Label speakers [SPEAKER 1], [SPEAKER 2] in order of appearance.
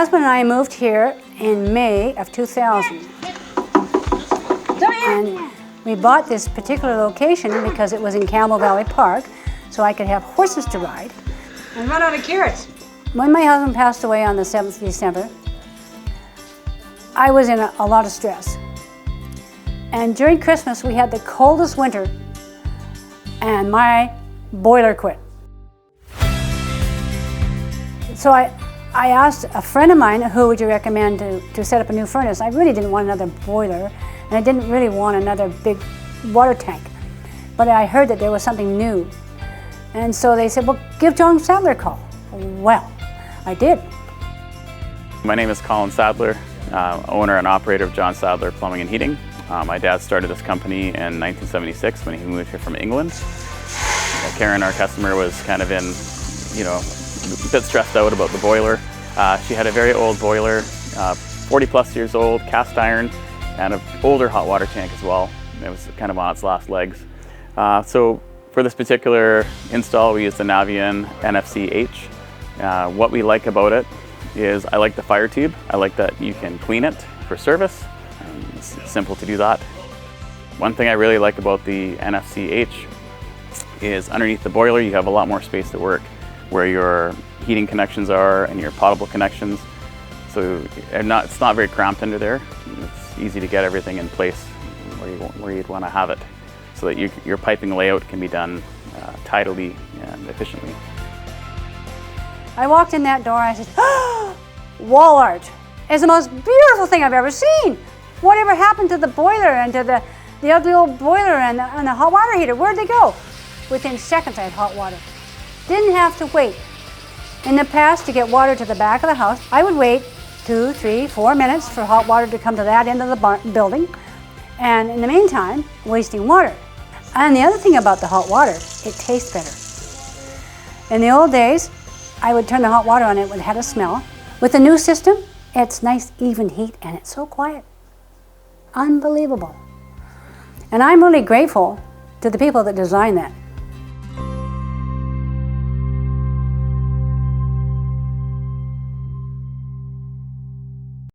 [SPEAKER 1] husband and I moved here in May of 2000. And we bought this particular location because it was in Campbell Valley Park, so I could have horses to ride.
[SPEAKER 2] And run out of carrots.
[SPEAKER 1] When my husband passed away on the 7th of December, I was in a lot of stress. And during Christmas, we had the coldest winter, and my boiler quit. So I asked a friend of mine, who would you recommend to set up a new furnace? I really didn't want another boiler, and I didn't really want another big water tank. But I heard that there was something new. And so they said, well, give John Sadler a call. Well, I did.
[SPEAKER 3] My name is Colin Sadler, owner and operator of John Sadler Plumbing and Heating. My dad started this company in 1976 when he moved here from England. Karen, our customer, was kind of in, a bit stressed out about the boiler. She had a very old boiler, 40 plus years old, cast iron, and an older hot water tank as well. It was kind of on its last legs. So for this particular install, we used the Navien NFC-H. What we like about it is I like the fire tube. I like that you can clean it for service. It's simple to do that. One thing I really like about the NFC-H is underneath the boiler you have a lot more space to work, where your heating connections are and your potable connections. So it's not very cramped under there. It's easy to get everything in place where you'd want to have it, so that your piping layout can be done tidily and efficiently.
[SPEAKER 1] I walked in that door and I said, oh, wall art is the most beautiful thing I've ever seen. Whatever happened to the boiler and to the ugly old boiler and the hot water heater? Where'd they go? Within seconds I had hot water. Didn't have to wait. In the past, to get water to the back of the house, I would wait 2, 3, 4 minutes for hot water to come to that end of the building. And in the meantime, wasting water. And the other thing about the hot water, it tastes better. In the old days, I would turn the hot water on, it had a smell. With the new system, it's nice, even heat, and it's so quiet. Unbelievable. And I'm really grateful to the people that designed that.